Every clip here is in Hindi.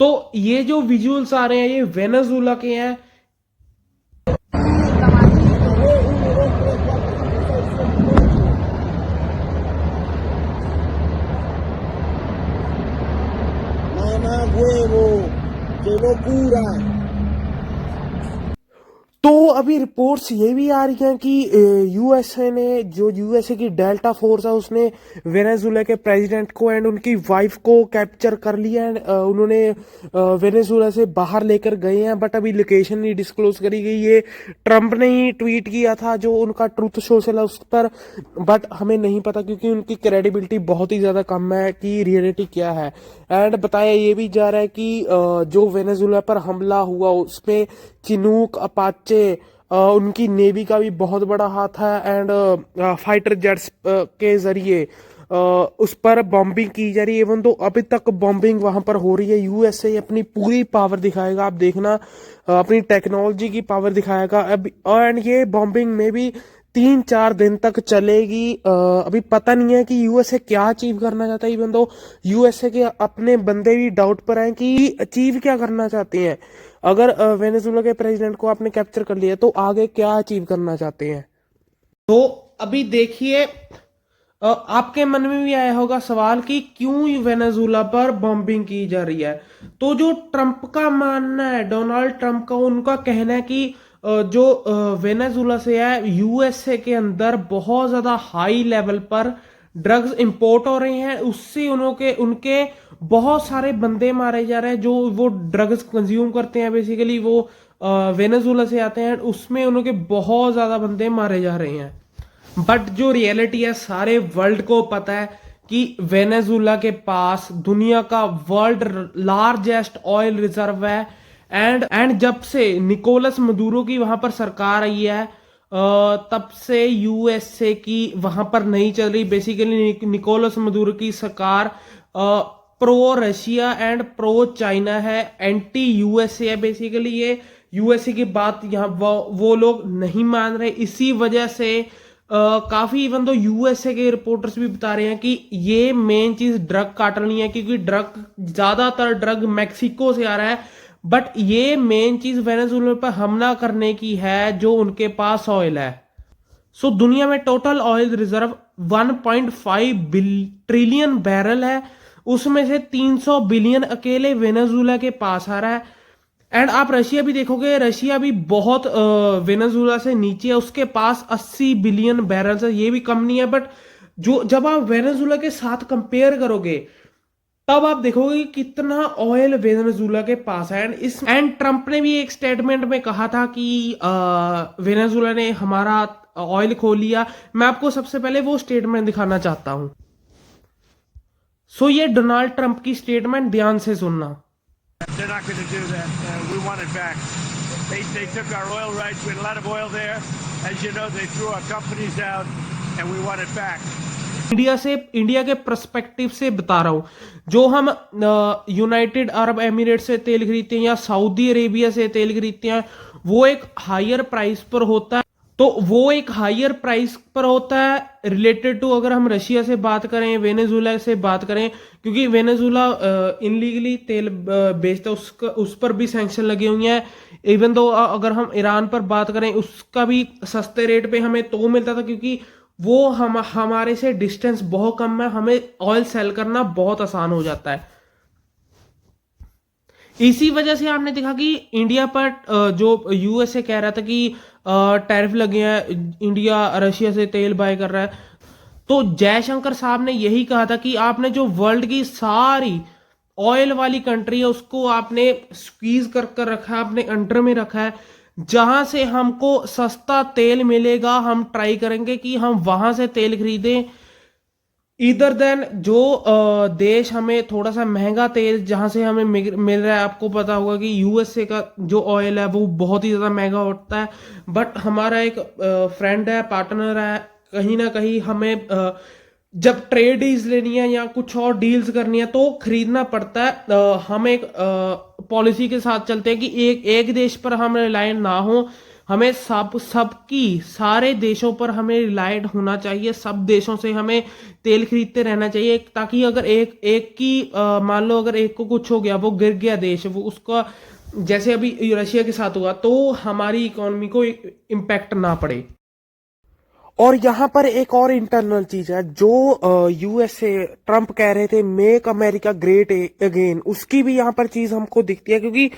तो ये जो विजुअल्स आ रहे हैं ये वेनेजुला के हैं। Mamá huevo, qué locura. तो अभी रिपोर्ट्स ये भी आ रही हैं कि यूएसए ने, जो यूएसए की डेल्टा फोर्स है, उसने वेनेजुला के प्रेसिडेंट को एंड उनकी वाइफ को कैप्चर कर लिया एंड उन्होंने वेनेजुला से बाहर लेकर गए हैं, बट अभी लोकेशन नहीं डिस्क्लोज करी गई। ये ट्रम्प ने ही ट्वीट किया था जो उनका ट्रूथ सोशल है उस पर, बट हमें नहीं पता क्योंकि उनकी क्रेडिबिलिटी बहुत ही ज़्यादा कम है कि रियलिटी क्या है। एंड बताया ये भी जा रहा है कि जो वेनेजुला पर हमला हुआ उसमें चिनूक, अपाचे, उनकी नेवी का भी बहुत बड़ा हाथ है एंड फाइटर जेट्स के जरिए उस पर बॉम्बिंग की जा रही है। इवन तो अभी तक बॉम्बिंग वहां पर हो रही है। यूएसए अपनी पूरी पावर दिखाएगा, आप देखना, अपनी टेक्नोलॉजी की पावर दिखाएगा अब। एंड ये बॉम्बिंग में भी 3-4 दिन तक चलेगी। अभी पता नहीं है कि यूएसए क्या अचीव करना चाहता है। इवन तो यूएसए के अपने बंदे भी डाउट पर हैं कि अचीव क्या करना चाहते हैं। अगर वेनेजुला के प्रेसिडेंट को आपने कैप्चर कर लिया तो आगे क्या अचीव करना चाहते हैं। तो अभी देखिए, आपके मन में भी आया होगा सवाल कि क्यों वेनेजुला पर बॉम्बिंग की जा रही है। तो जो ट्रंप का मानना है, डोनाल्ड ट्रंप का, उनका कहना है कि जो वेनेजुला से है यूएसए के अंदर बहुत ज्यादा हाई लेवल पर ड्रग्स इंपोर्ट हो रहे हैं, उससे उनके उनके बहुत सारे बंदे मारे जा रहे हैं जो वो ड्रग्स कंज्यूम करते हैं। बेसिकली वो वेनेजुला से आते हैं, उसमें उनके बहुत ज्यादा बंदे मारे जा रहे हैं। बट जो रियलिटी है, सारे वर्ल्ड को पता है कि वेनेजुला के पास दुनिया का वर्ल्ड लार्जेस्ट ऑयल रिजर्व है। एंड जब से निकोलस मदुरो की वहां पर सरकार आई है, तब से यूएसए की वहां पर नहीं चल रही। बेसिकली निकोलस मदुरो की सरकार pro Russia and pro China है, एंटी यूएसए है। बेसिकली ये यूएसए की बात यहाँ वो लोग नहीं मान रहे। इसी वजह से काफी, इवन तो यूएसए के रिपोर्टर्स भी बता रहे हैं कि ये मेन चीज ड्रग कार्टेल नहीं है, क्योंकि ज्यादातर ड्रग मैक्सिको से आ रहा है। बट ये मेन चीज वेनेजुला पर हमला करने की है जो उनके पास ऑयल है। सो दुनिया में total oil reserve 1.5 trillion barrel है, उसमें से 300 बिलियन अकेले वेनेजुला के पास आ रहा है। एंड आप रशिया भी देखोगे, रशिया भी बहुत वेनेजुला से नीचे है, उसके पास 80 बिलियन बैरल है, ये भी कम नहीं है। बट जो जब आप वेनेजुला के साथ कंपेयर करोगे तब आप देखोगे कि कितना ऑयल वेनेजुला के पास है। एंड ट्रंप ने भी एक स्टेटमेंट में कहा था कि वेनेजुला ने हमारा ऑयल खो लिया। मैं आपको सबसे पहले वो स्टेटमेंट दिखाना चाहता हूं। सो ये डोनाल्ड ट्रंप की स्टेटमेंट ध्यान से सुनना। They're not going to do that. We want it back. They took our oil rights. We had a lot of oil there. As you know, they threw our companies out, and we want it back. India के पर्सपेक्टिव से बता रहा हूं। जो हम यूनाइटेड अरब एमिरेट से तेल खरीदते हैं या सऊदी अरेबिया से तेल खरीदते हैं, वो एक हायर प्राइस पर होता है। तो वो एक हायर प्राइस पर होता है रिलेटेड टू, अगर हम रशिया से बात करें, वेनेजुला से बात करें, क्योंकि वेनेजुला इनलीगली तेल बेचता है, उस पर भी सैंक्शन लगे हुए हैं। इवन दो अगर हम ईरान पर बात करें, उसका भी सस्ते रेट पे हमें तो मिलता था, क्योंकि वो हमारे से डिस्टेंस बहुत कम है, हमें ऑयल सेल करना बहुत आसान हो जाता है। इसी वजह से आपने देखा कि इंडिया पर जो यूएसए कह रहा था कि टैरिफ लगे हैं, इंडिया रशिया से तेल बाय कर रहा है, तो जयशंकर साहब ने यही कहा था कि आपने जो वर्ल्ड की सारी ऑयल वाली कंट्री है उसको आपने स्क्वीज कर रखा है, अपने अंडर में रखा है। जहां से हमको सस्ता तेल मिलेगा हम ट्राई करेंगे कि हम वहां से तेल खरीदें, इधर देन जो देश हमें थोड़ा सा महंगा तेल जहां से हमें मिल रहा है। आपको पता होगा कि यूएसए का जो ऑयल है वो बहुत ही ज्यादा महंगा होता है, बट हमारा एक फ्रेंड है, पार्टनर है, कहीं ना कहीं हमें जब ट्रेड डील्स लेनी है या कुछ और डील्स करनी है तो खरीदना पड़ता है। हम एक पॉलिसी के साथ चलते हैं कि एक देश पर हम रिलायंट ना हो, हमें सबकी सारे देशों पर हमें रिलायड होना चाहिए, सब देशों से हमें तेल खरीदते रहना चाहिए, ताकि अगर एक एक की मान लो अगर एक को कुछ हो गया, वो गिर गया देश, वो उसका जैसे अभी रशिया के साथ हुआ, तो हमारी इकोनॉमी को इम्पैक्ट ना पड़े। और यहाँ पर एक और इंटरनल चीज है जो यूएसए ट्रम्प कह रहे थे मेक अमेरिका ग्रेट अगेन, उसकी भी यहाँ पर चीज हमको दिखती है। क्योंकि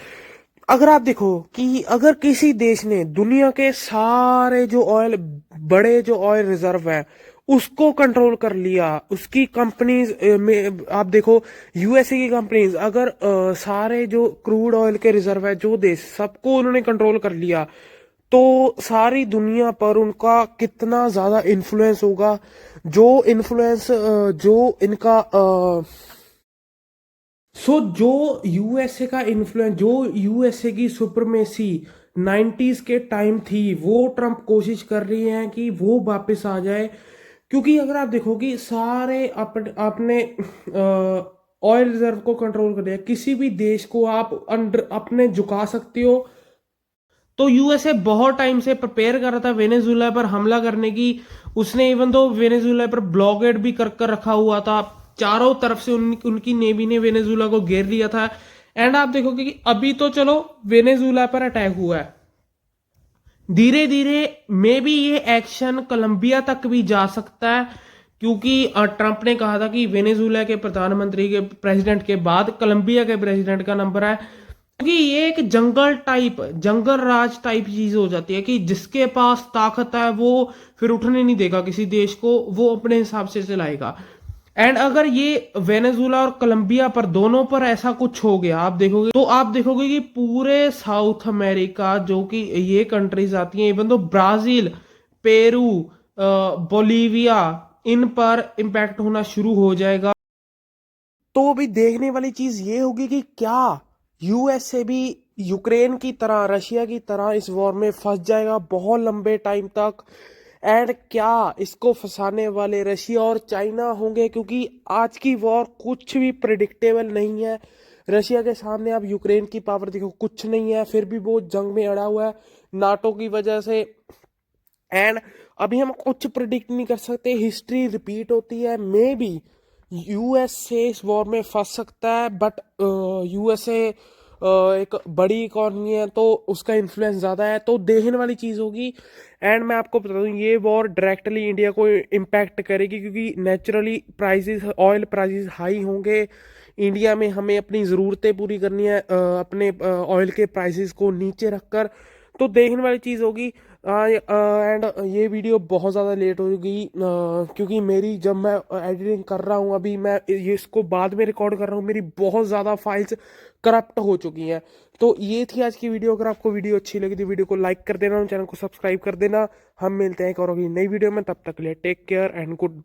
अगर आप देखो कि अगर किसी देश ने दुनिया के सारे जो ऑयल, बड़े जो ऑयल रिजर्व है, उसको कंट्रोल कर लिया, उसकी कंपनीज में आप देखो यूएसए की कंपनीज अगर सारे जो क्रूड ऑयल के रिजर्व है जो देश, सबको उन्होंने कंट्रोल कर लिया, तो सारी दुनिया पर उनका कितना ज्यादा इन्फ्लुएंस होगा। जो इन्फ्लुएंस जो इनका जो यूएसए का इन्फ्लुएंस, जो यूएसए की सुपरमेसी 90s के टाइम थी, वो ट्रम्प कोशिश कर रही हैं कि वो वापस आ जाए। क्योंकि अगर आप देखो कि सारे अपने ऑयल रिजर्व को कंट्रोल कर दिया, किसी भी देश को आप अंडर अपने झुका सकते हो। तो यूएसए बहुत टाइम से प्रिपेयर कर रहा था वेनेजुएला पर हमला करने की। उसने इवन तो वेनेजुएला पर ब्लॉकेड भी कर रखा हुआ था, चारों तरफ से उनकी नेवी ने वेनेजुएला को घेर लिया था। एंड आप देखोगे कि अभी तो चलो वेनेजुएला पर अटैक हुआ है, धीरे धीरे मे बी ये एक्शन कोलंबिया तक भी जा सकता है। क्योंकि ट्रंप ने कहा था कि वेनेजुएला के प्रधानमंत्री के प्रेसिडेंट के बाद कोलंबिया के प्रेसिडेंट का नंबर है। क्योंकि ये एक जंगल राज टाइप चीज हो जाती है कि जिसके पास ताकत है वो फिर उठने नहीं देगा किसी देश को, वो अपने हिसाब से चलाएगा। एंड अगर ये वेनेजुएला और कोलंबिया पर दोनों पर ऐसा कुछ हो गया, आप देखोगे तो आप देखोगे कि पूरे साउथ अमेरिका जो कि ये कंट्रीज आती हैं, इवन तो ब्राजील, पेरू, बोलीविया, इन पर इम्पैक्ट होना शुरू हो जाएगा। तो अभी देखने वाली चीज ये होगी कि क्या यूएसए भी यूक्रेन की तरह, रशिया की तरह इस वॉर में फंस जाएगा बहुत लंबे टाइम तक। एंड क्या इसको फंसाने वाले रशिया और चाइना होंगे? क्योंकि आज की वॉर कुछ भी प्रिडिक्टेबल नहीं है। रशिया के सामने आप यूक्रेन की पावर देखो, कुछ नहीं है, फिर भी वो जंग में अड़ा हुआ है नाटो की वजह से। एंड अभी हम कुछ प्रिडिक्ट नहीं कर सकते, हिस्ट्री रिपीट होती है। मे बी यूएसए इस वॉर में फंस सकता है, बट यूएसए एक बड़ी इकॉनमी है तो उसका इन्फ्लुएंस ज़्यादा है, तो देखने वाली चीज़ होगी। एंड मैं आपको बता दूं ये वॉर डायरेक्टली इंडिया को इम्पैक्ट करेगी, क्योंकि naturally prices, oil prices high होंगे। इंडिया में हमें अपनी ज़रूरतें पूरी करनी है अपने ऑयल के प्राइसेस को नीचे रखकर, तो देखने वाली चीज़ होगी। एंड ये वीडियो बहुत ज़्यादा लेट होगी क्योंकि मेरी, जब मैं एडिटिंग कर रहा हूँ, अभी मैं ये इसको बाद में रिकॉर्ड कर रहा हूँ, मेरी बहुत ज़्यादा फाइल्स करप्ट हो चुकी हैं। तो ये थी आज की वीडियो। अगर आपको वीडियो अच्छी लगी तो वीडियो को लाइक कर देना और चैनल को सब्सक्राइब कर देना। हम मिलते हैं एक और नई वीडियो में, तब तक के लिए टेक केयर एंड गुड।